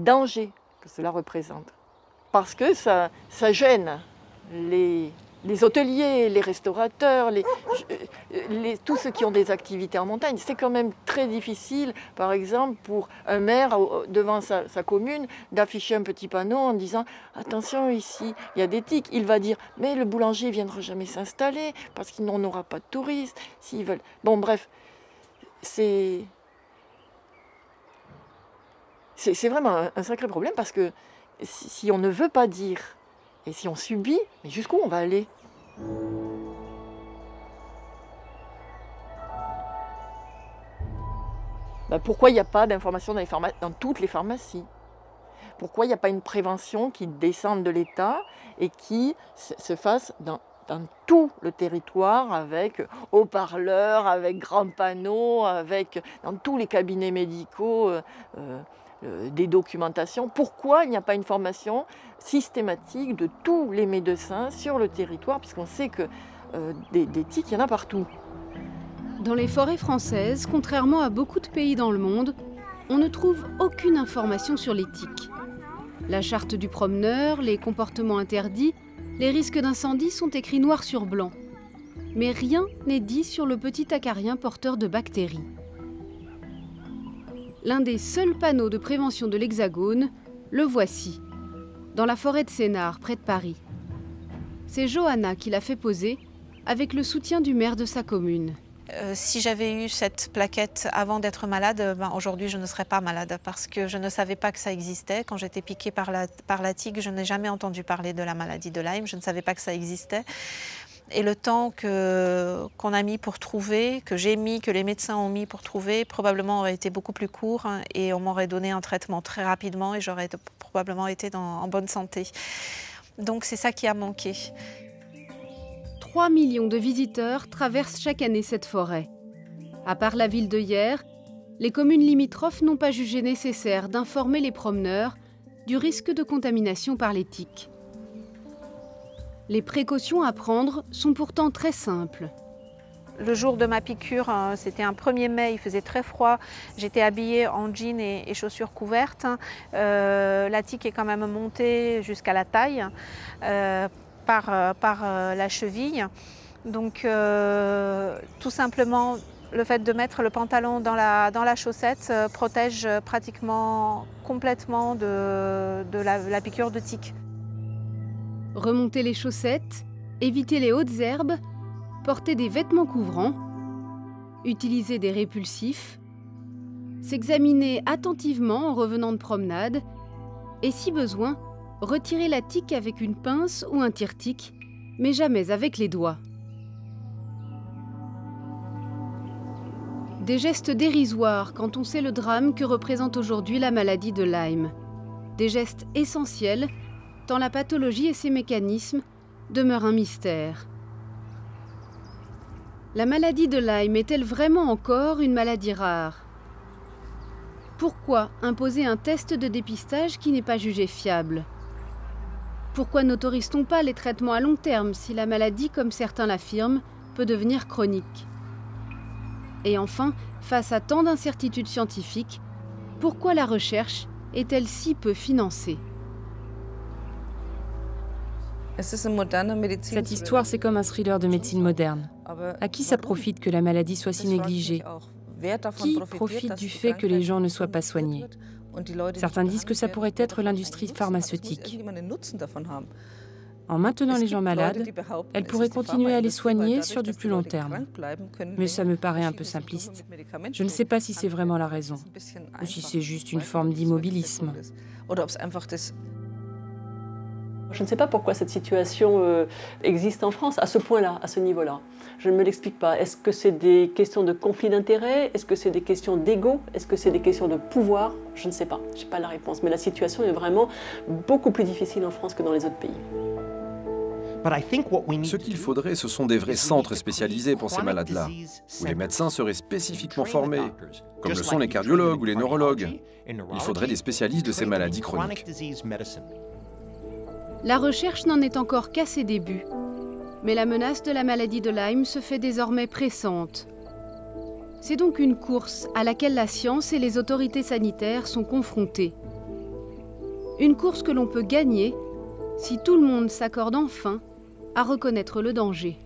Speaker 24: dangers que cela représente. Parce que ça gêne les hôteliers, les restaurateurs, tous ceux qui ont des activités en montagne. C'est quand même très difficile, par exemple, pour un maire devant sa commune, d'afficher un petit panneau en disant « Attention, ici, il y a des tiques ». Il va dire « Mais le boulanger ne viendra jamais s'installer parce qu'il n'en aura pas de touristes. S'ils veulent... » Bon, bref, c'est vraiment un sacré problème parce que si on ne veut pas dire et si on subit, mais jusqu'où on va aller? Pourquoi il n'y a pas d'information dans toutes les pharmacies? Pourquoi il n'y a pas une prévention qui descende de l'État et qui se fasse dans tout le territoire avec haut-parleurs, avec grands panneaux, dans tous les cabinets médicaux des documentations? Pourquoi il n'y a pas une formation systématique de tous les médecins sur le territoire, puisqu'on sait que des tiques, il y en a partout.
Speaker 8: Dans les forêts françaises, contrairement à beaucoup de pays dans le monde, on ne trouve aucune information sur les tiques. La charte du promeneur, les comportements interdits, les risques d'incendie sont écrits noir sur blanc. Mais rien n'est dit sur le petit acarien porteur de bactéries. L'un des seuls panneaux de prévention de l'Hexagone, le voici, dans la forêt de Sénart, près de Paris. C'est Johanna qui l'a fait poser, avec le soutien du maire de sa commune.
Speaker 4: Si j'avais eu cette plaquette avant d'être malade, aujourd'hui je ne serais pas malade parce que je ne savais pas que ça existait. Quand j'étais piquée par la tique, je n'ai jamais entendu parler de la maladie de Lyme, je ne savais pas que ça existait. Et le temps qu'on a mis pour trouver, que j'ai mis, que les médecins ont mis pour trouver, probablement aurait été beaucoup plus court et on m'aurait donné un traitement très rapidement et j'aurais probablement été en bonne santé. Donc c'est ça qui a manqué.
Speaker 8: 3 millions de visiteurs traversent chaque année cette forêt. À part la ville de Hyères, les communes limitrophes n'ont pas jugé nécessaire d'informer les promeneurs du risque de contamination par les tiques. Les précautions à prendre sont pourtant très simples.
Speaker 4: Le jour de ma piqûre, c'était un 1er mai, il faisait très froid. J'étais habillée en jean et chaussures couvertes. La tique est quand même montée jusqu'à la taille par la cheville. Donc tout simplement, le fait de mettre le pantalon dans la chaussette protège pratiquement complètement de la piqûre de tique.
Speaker 8: Remonter les chaussettes, éviter les hautes herbes, porter des vêtements couvrants, utiliser des répulsifs, s'examiner attentivement en revenant de promenade et, si besoin, retirer la tique avec une pince ou un tire-tique, mais jamais avec les doigts. Des gestes dérisoires quand on sait le drame que représente aujourd'hui la maladie de Lyme. Des gestes essentiels tant la pathologie et ses mécanismes demeurent un mystère. La maladie de Lyme est-elle vraiment encore une maladie rare? Pourquoi imposer un test de dépistage qui n'est pas jugé fiable? Pourquoi n'autorise-t-on pas les traitements à long terme si la maladie, comme certains l'affirment, peut devenir chronique? Et enfin, face à tant d'incertitudes scientifiques, pourquoi la recherche est-elle si peu financée?
Speaker 15: Cette histoire, c'est comme un thriller de médecine moderne. À qui ça profite que la maladie soit si négligée? Qui profite du fait que les gens ne soient pas soignés? Certains disent que ça pourrait être l'industrie pharmaceutique. En maintenant les gens malades, elle pourrait continuer à les soigner sur du plus long terme. Mais ça me paraît un peu simpliste. Je ne sais pas si c'est vraiment la raison, ou si c'est juste une forme d'immobilisme.
Speaker 11: Je ne sais pas pourquoi cette situation existe en France à ce point-là, à ce niveau-là. Je ne me l'explique pas. Est-ce que c'est des questions de conflit d'intérêts? Est-ce que c'est des questions d'ego? Est-ce que c'est des questions de pouvoir? Je ne sais pas. Je n'ai pas la réponse. Mais la situation est vraiment beaucoup plus difficile en France que dans les autres pays.
Speaker 7: Ce qu'il faudrait, ce sont des vrais centres spécialisés pour ces malades-là, où les médecins seraient spécifiquement formés, comme le sont les cardiologues ou les neurologues. Il faudrait des spécialistes de ces maladies chroniques.
Speaker 8: La recherche n'en est encore qu'à ses débuts, mais la menace de la maladie de Lyme se fait désormais pressante. C'est donc une course à laquelle la science et les autorités sanitaires sont confrontées. Une course que l'on peut gagner si tout le monde s'accorde enfin à reconnaître le danger.